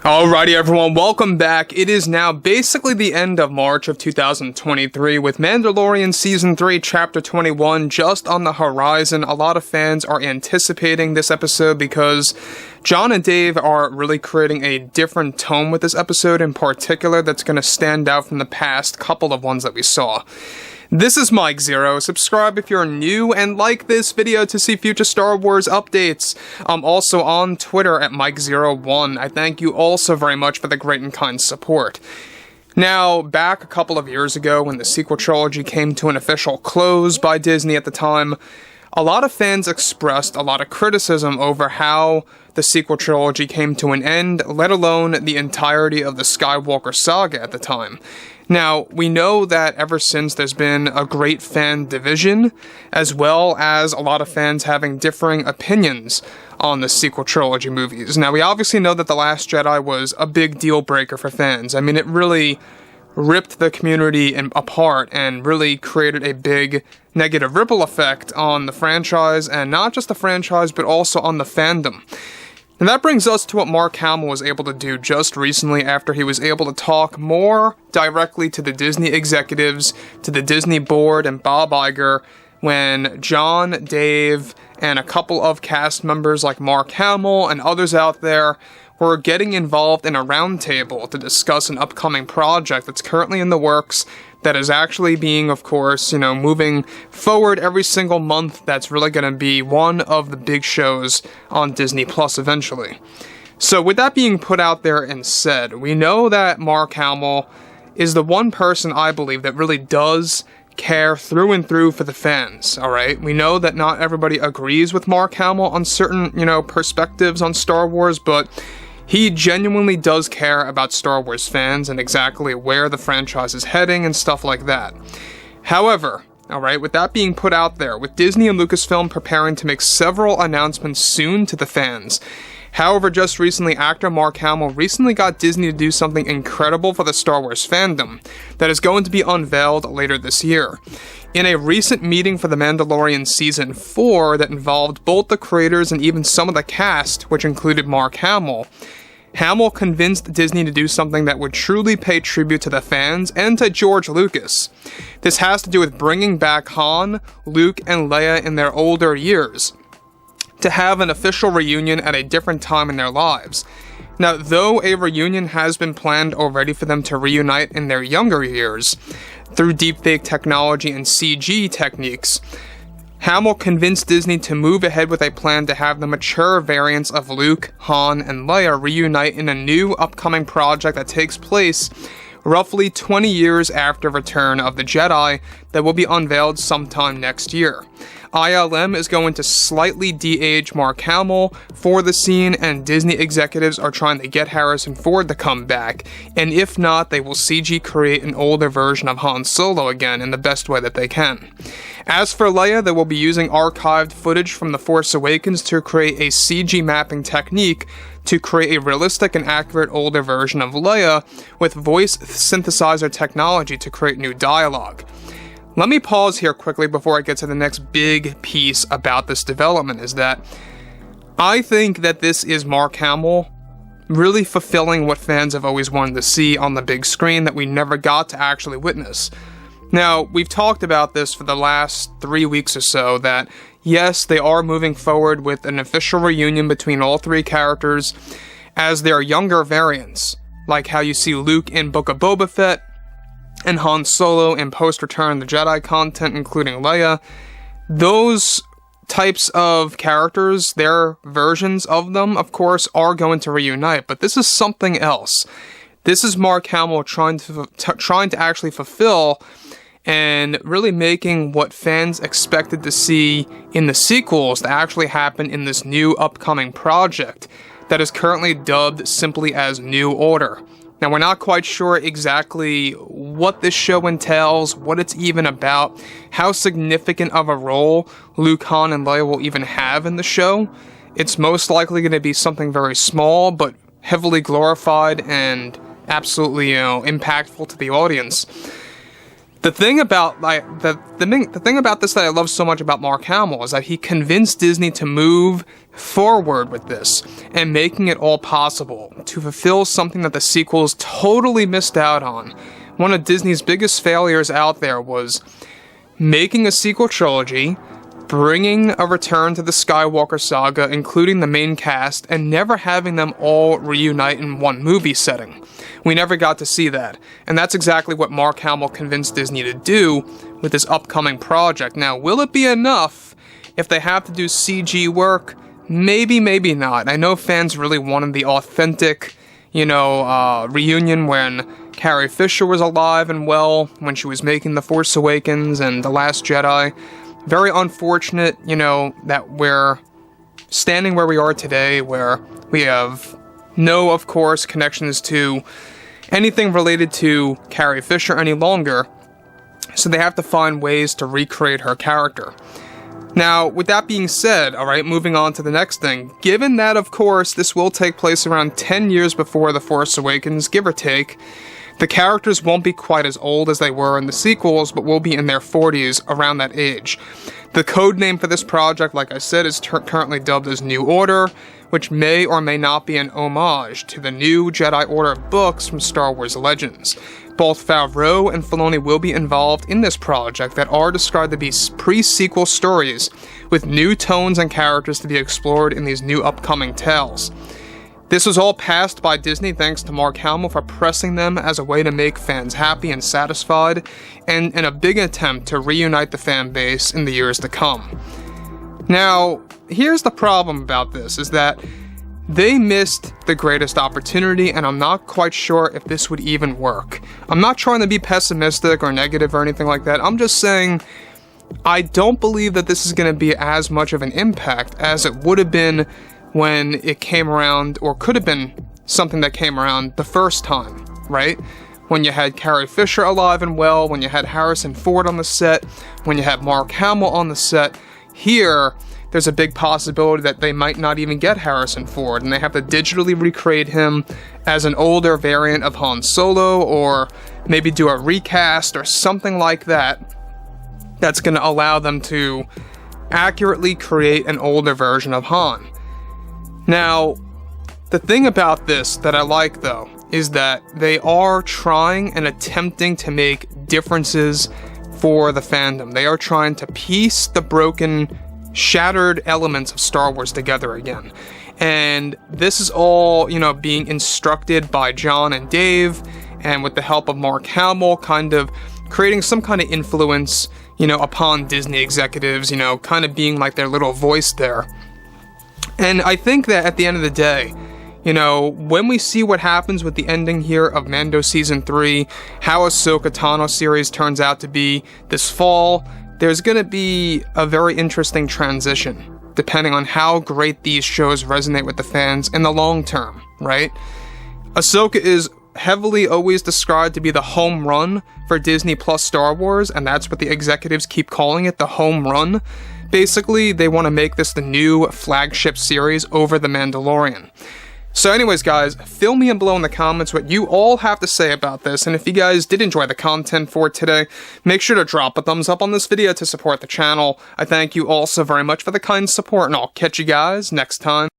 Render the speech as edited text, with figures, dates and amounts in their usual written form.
Alrighty everyone, welcome back. It is now basically the end of March of 2023 with Mandalorian Season 3 Chapter 21 just on the horizon. A lot of fans are anticipating this episode because John and Dave are really creating a different tone with this episode in particular that's going to stand out from the past couple of ones that we saw. This is Mike Zero. Subscribe if you're new and like this video to see future Star Wars updates. I'm also on Twitter at Mike01. I thank you all so very much for the great and kind support. Now, back a couple of years ago when the sequel trilogy came to an official close by Disney at the time, a lot of fans expressed a lot of criticism over how the sequel trilogy came to an end, let alone the entirety of the Skywalker saga at the time. Now, we know that ever since there's been a great fan division, as well as a lot of fans having differing opinions on the sequel trilogy movies. Now, we obviously know that The Last Jedi was a big deal breaker for fans. I mean, it really ripped the community apart and really created a big negative ripple effect on the franchise, and not just the franchise, but also on the fandom. And that brings us to what Mark Hamill was able to do just recently after he was able to talk more directly to the Disney executives, to the Disney board, and Bob Iger, when John, Dave, and a couple of cast members like Mark Hamill and others out there were getting involved in a roundtable to discuss an upcoming project that's currently in the works that is actually being, of course, moving forward every single month. That's really going to be one of the big shows on Disney Plus eventually. So with that being put out there and said, we know that Mark Hamill is the one person I believe that really does care through and through for the fans, alright? We know that not everybody agrees with Mark Hamill on certain, perspectives on Star Wars, but he genuinely does care about Star Wars fans and exactly where the franchise is heading and stuff like that. However, alright, with that being put out there, with Disney and Lucasfilm preparing to make several announcements soon to the fans, however, just recently, actor Mark Hamill recently got Disney to do something incredible for the Star Wars fandom that is going to be unveiled later this year. In a recent meeting for The Mandalorian Season 4 that involved both the creators and even some of the cast, which included Mark Hamill, Hamill convinced Disney to do something that would truly pay tribute to the fans and to George Lucas. This has to do with bringing back Han, Luke, and Leia in their older years, to have an official reunion at a different time in their lives. Now, though a reunion has been planned already for them to reunite in their younger years, through deepfake technology and CG techniques, Hamill convinced Disney to move ahead with a plan to have the mature variants of Luke, Han, and Leia reunite in a new upcoming project that takes place roughly 20 years after Return of the Jedi that will be unveiled sometime next year. ILM is going to slightly de-age Mark Hamill for the scene, and Disney executives are trying to get Harrison Ford to come back, and if not, they will CG create an older version of Han Solo again in the best way that they can. As for Leia, they will be using archived footage from The Force Awakens to create a CG mapping technique to create a realistic and accurate older version of Leia with voice synthesizer technology to create new dialogue. Let me pause here quickly before I get to the next big piece about this development, is that I think that this is Mark Hamill really fulfilling what fans have always wanted to see on the big screen that we never got to actually witness. Now, we've talked about this for the last 3 weeks or so, that yes, they are moving forward with an official reunion between all three characters as their younger variants, like how you see Luke in Book of Boba Fett, and Han Solo in post-Return of the Jedi content, including Leia. Those types of characters, their versions of them, of course, are going to reunite, but this is something else. This is Mark Hamill trying to actually fulfill and really making what fans expected to see in the sequels to actually happen in this new upcoming project that is currently dubbed simply as New Order. Now, we're not quite sure exactly what this show entails, what it's even about, how significant of a role Luke, Han, and Leia will even have in the show. It's most likely going to be something very small, but heavily glorified and absolutely, impactful to the audience. The thing about the thing about this that I love so much about Mark Hamill is that he convinced Disney to move forward with this and making it all possible to fulfill something that the sequels totally missed out on. One of Disney's biggest failures out there was making a sequel trilogy, bringing a return to the Skywalker saga, including the main cast, and never having them all reunite in one movie setting. We never got to see that, and that's exactly what Mark Hamill convinced Disney to do with this upcoming project. Now, will it be enough if they have to do CG work? Maybe, maybe not. I know fans really wanted the authentic, reunion when Carrie Fisher was alive and well, when she was making The Force Awakens and The Last Jedi. Very unfortunate, that we're standing where we are today, where we have no, of course, connections to anything related to Carrie Fisher any longer, so they have to find ways to recreate her character. Now, with that being said, alright, moving on to the next thing, given that, of course, this will take place around 10 years before The Force Awakens, give or take, the characters won't be quite as old as they were in the sequels, but will be in their 40s around that age. The code name for this project, like I said, is currently dubbed as New Order, which may or may not be an homage to the new Jedi Order books from Star Wars Legends. Both FAVREAU and Filoni will be involved in this project that are described to be pre-sequel stories, with new tones and characters to be explored in these new upcoming tales. This was all passed by Disney thanks to Mark Hamill for pressing them as a way to make fans happy and satisfied, and in a big attempt to reunite the fan base in the years to come. Now, here's the problem about this, is that they missed the greatest opportunity, and I'm not quite sure if this would even work. I'm not trying to be pessimistic or negative or anything like that, I'm just saying I don't believe that this is going to be as much of an impact as it would have been when it came around, or could have been something that came around the first time, right? When you had Carrie Fisher alive and well, when you had Harrison Ford on the set, when you had Mark Hamill on the set. Here, there's a big possibility that they might not even get Harrison Ford, and they have to digitally recreate him as an older variant of Han Solo, or maybe do a recast or something like that, that's going to allow them to accurately create an older version of Han. Now, the thing about this that I like, though, is that they are trying and attempting to make differences for the fandom. They are trying to piece the broken, shattered elements of Star Wars together again. And this is all, being instructed by John and Dave, and with the help of Mark Hamill, kind of creating some kind of influence, upon Disney executives, kind of being like their little voice there. And I think that at the end of the day, when we see what happens with the ending here of Mando Season 3, how Ahsoka Tano series turns out to be this fall, there's going to be a very interesting transition, depending on how great these shows resonate with the fans in the long term, right? Ahsoka is heavily always described to be the home run for Disney plus Star Wars, and that's what the executives keep calling it, the home run. Basically, they want to make this the new flagship series over The Mandalorian. So anyways, guys, fill me in below in the comments what you all have to say about this, and if you guys did enjoy the content for today, make sure to drop a thumbs up on this video to support the channel. I thank you all so very much for the kind support, and I'll catch you guys next time.